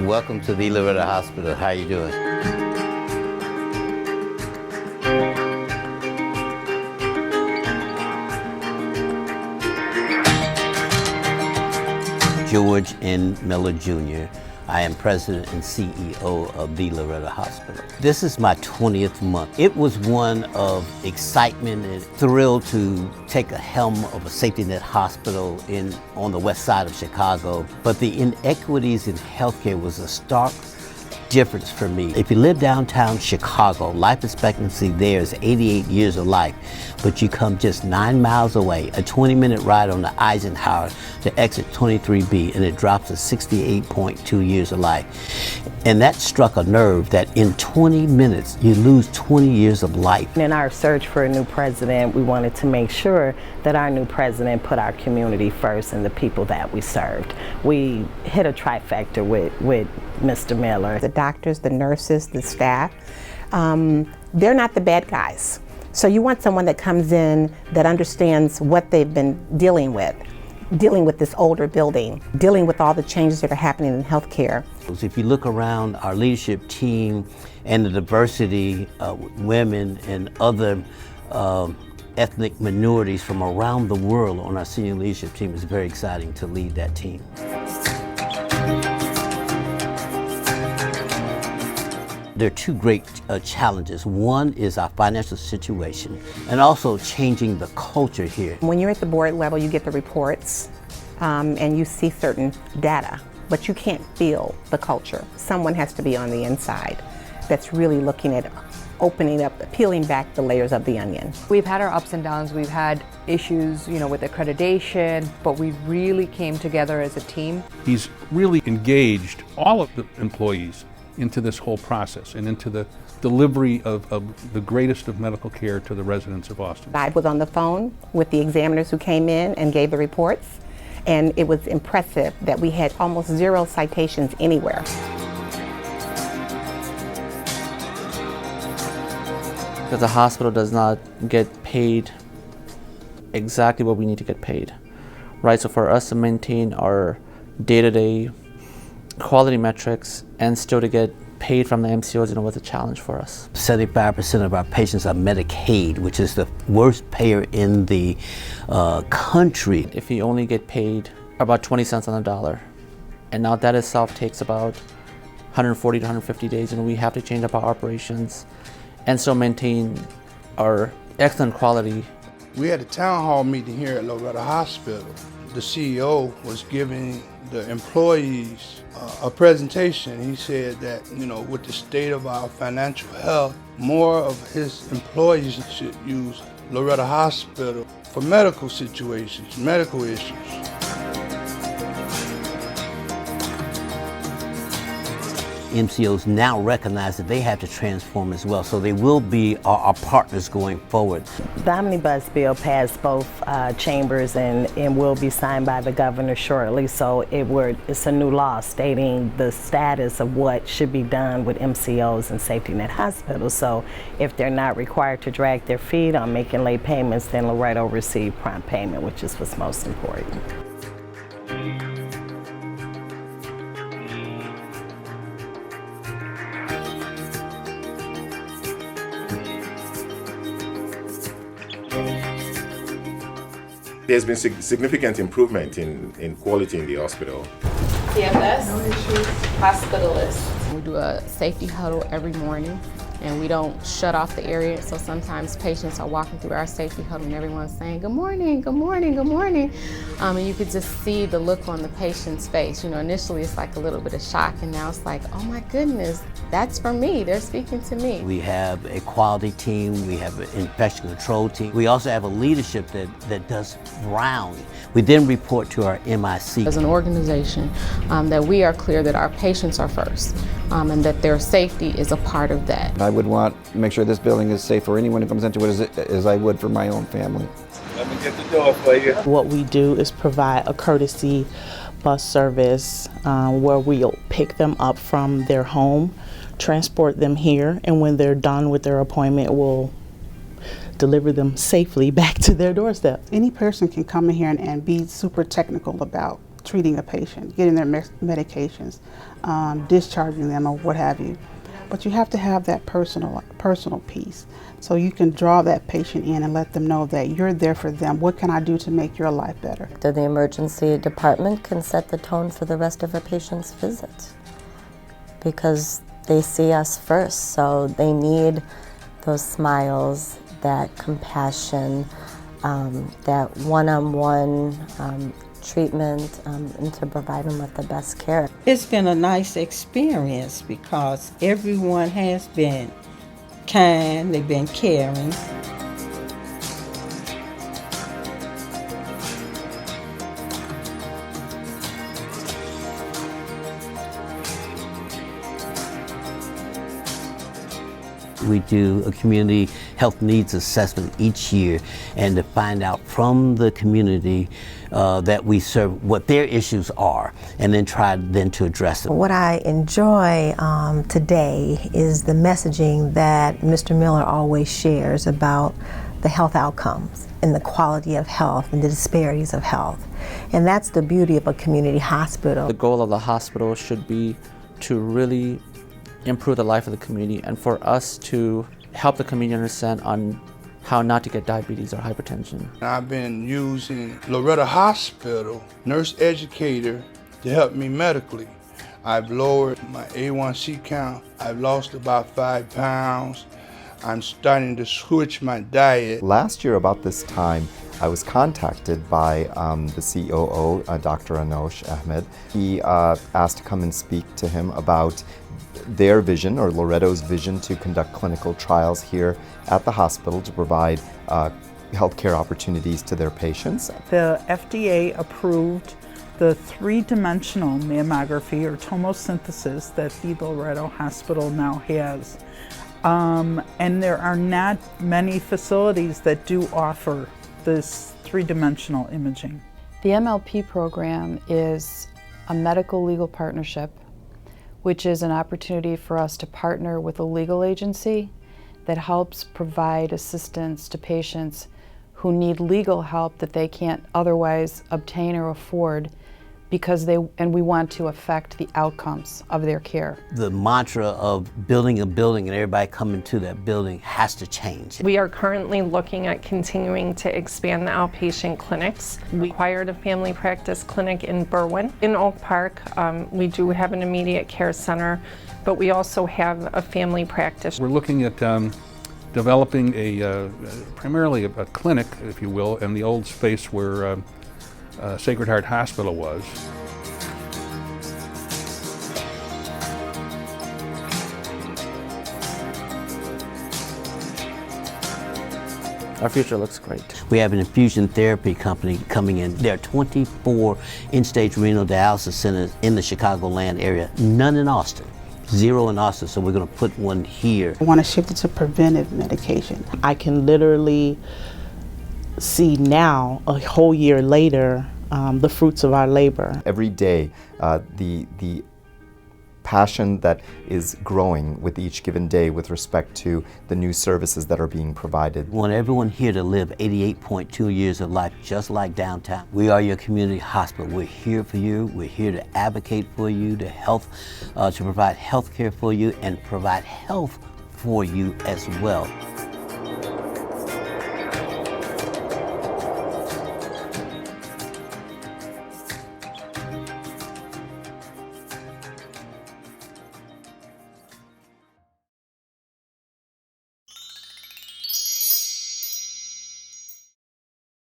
Welcome to the Loretto Hospital. How you doing? George N. Miller Jr. I am President and CEO of the Loretto Hospital. This is my 20th month. It was one of excitement and thrill to take a helm of a safety net hospital on the west side of Chicago. But the inequities in healthcare was a stark difference for me. If you live downtown Chicago, life expectancy there is 88 years of life, but you come just 9 miles away, a 20-minute ride on the Eisenhower to exit 23B, and it drops to 68.2 years of life. And that struck a nerve that in 20 minutes, you lose 20 years of life. In our search for a new president, we wanted to make sure that our new president put our community first and the people that we served. We hit a trifecta with Mr. Miller. The doctors, the nurses, the staff, they're not the bad guys. So you want someone that comes in that understands what they've been dealing with this older building, dealing with all the changes that are happening in healthcare. If you look around our leadership team and the diversity of women and other ethnic minorities from around the world on our senior leadership team, it's very exciting to lead that team. There are two great challenges. One is our financial situation and also changing the culture here. When you're at the board level, you get the reports and you see certain data, but you can't feel the culture. Someone has to be on the inside that's really looking at opening up, peeling back the layers of the onion. We've had our ups and downs. We've had issues, with accreditation, but we really came together as a team. He's really engaged all of the employees into this whole process and into the delivery of the greatest of medical care to the residents of Austin. I was on the phone with the examiners who came in and gave the reports, and it was impressive that we had almost 0 citations anywhere. Because the hospital does not get paid exactly what we need to get paid, right? So for us to maintain our day-to-day quality metrics and still to get paid from the MCOs, was a challenge for us. 75% of our patients are Medicaid, which is the worst payer in the country. If you only get paid about 20 cents on the dollar, and now that itself takes about 140 to 150 days, and we have to change up our operations and still maintain our excellent quality. We had a town hall meeting here at Loretto Hospital. The CEO was giving the employees a presentation. He said that, with the state of our financial health, more of his employees should use Loretto Hospital for medical situations, medical issues. MCOs now recognize that they have to transform as well, so they will be our partners going forward. The omnibus bill passed both chambers and will be signed by the governor shortly, so it's a new law stating the status of what should be done with MCOs and safety net hospitals. So if they're not required to drag their feet on making late payments, then Loretto receive prompt payment, which is what's most important. There's been significant improvement in quality in the hospital. CFS, hospitalist. We do a safety huddle every morning, and we don't shut off the area, so sometimes patients are walking through our safety huddle and everyone's saying, good morning, good morning, good morning. And you could just see the look on the patient's face. Initially it's like a little bit of shock, and now it's like, oh my goodness, that's for me, they're speaking to me. We have a quality team, we have an infection control team. We also have a leadership that does round. We then report to our MIC. As an organization, that we are clear that our patients are first, and that their safety is a part of that. I would want to make sure this building is safe for anyone who comes into it as I would for my own family. Let me get the door for you. What we do is provide a courtesy bus service where we'll pick them up from their home, transport them here, and when they're done with their appointment, we'll deliver them safely back to their doorstep. Any person can come in here and be super technical about treating a patient, getting their medications, discharging them or what have you. But you have to have that personal piece. So you can draw that patient in and let them know that you're there for them. What can I do to make your life better? The emergency department can set the tone for the rest of a patient's visit because they see us first. So they need those smiles, that compassion, that one-on-one treatment, and to provide them with the best care. It's been a nice experience because everyone has been kind, they've been caring. We do a community health needs assessment each year, and to find out from the community that we serve what their issues are, and then try then to address them. What I enjoy today is the messaging that Mr. Miller always shares about the health outcomes and the quality of health and the disparities of health. And that's the beauty of a community hospital. The goal of the hospital should be to really improve the life of the community and for us to help the community understand on how not to get diabetes or hypertension. I've been using Loretto Hospital nurse educator to help me medically. I've lowered my A1C count. I've lost about 5 pounds. I'm starting to switch my diet. Last year about this time, I was contacted by the COO, Dr. Anosh Ahmed. He asked to come and speak to him about their vision, or Loretto's vision, to conduct clinical trials here at the hospital to provide healthcare opportunities to their patients. The FDA approved the three-dimensional mammography or tomosynthesis that the Loretto Hospital now has. And there are not many facilities that do offer this three-dimensional imaging. The MLP program is a medical legal partnership, which is an opportunity for us to partner with a legal agency that helps provide assistance to patients who need legal help that they can't otherwise obtain or afford, because we want to affect the outcomes of their care. The mantra of building a building and everybody coming to that building has to change. We are currently looking at continuing to expand the outpatient clinics. We acquired a family practice clinic in Berwyn. In Oak Park, we do have an immediate care center, but we also have a family practice. We're looking at developing primarily a clinic, if you will, in the old space where Sacred Heart Hospital was. Our future looks great. We have an infusion therapy company coming in. There are 24 end-stage renal dialysis centers in the Chicagoland area, none in Austin. 0 in Austin, so we're going to put one here. I want to shift it to preventive medication. I can literally see now, a whole year later, the fruits of our labor. Every day, the passion that is growing with each given day with respect to the new services that are being provided. We want everyone here to live 88.2 years of life just like downtown. We are your community hospital. We're here for you. We're here to advocate for you, to provide health care for you, and provide health for you as well.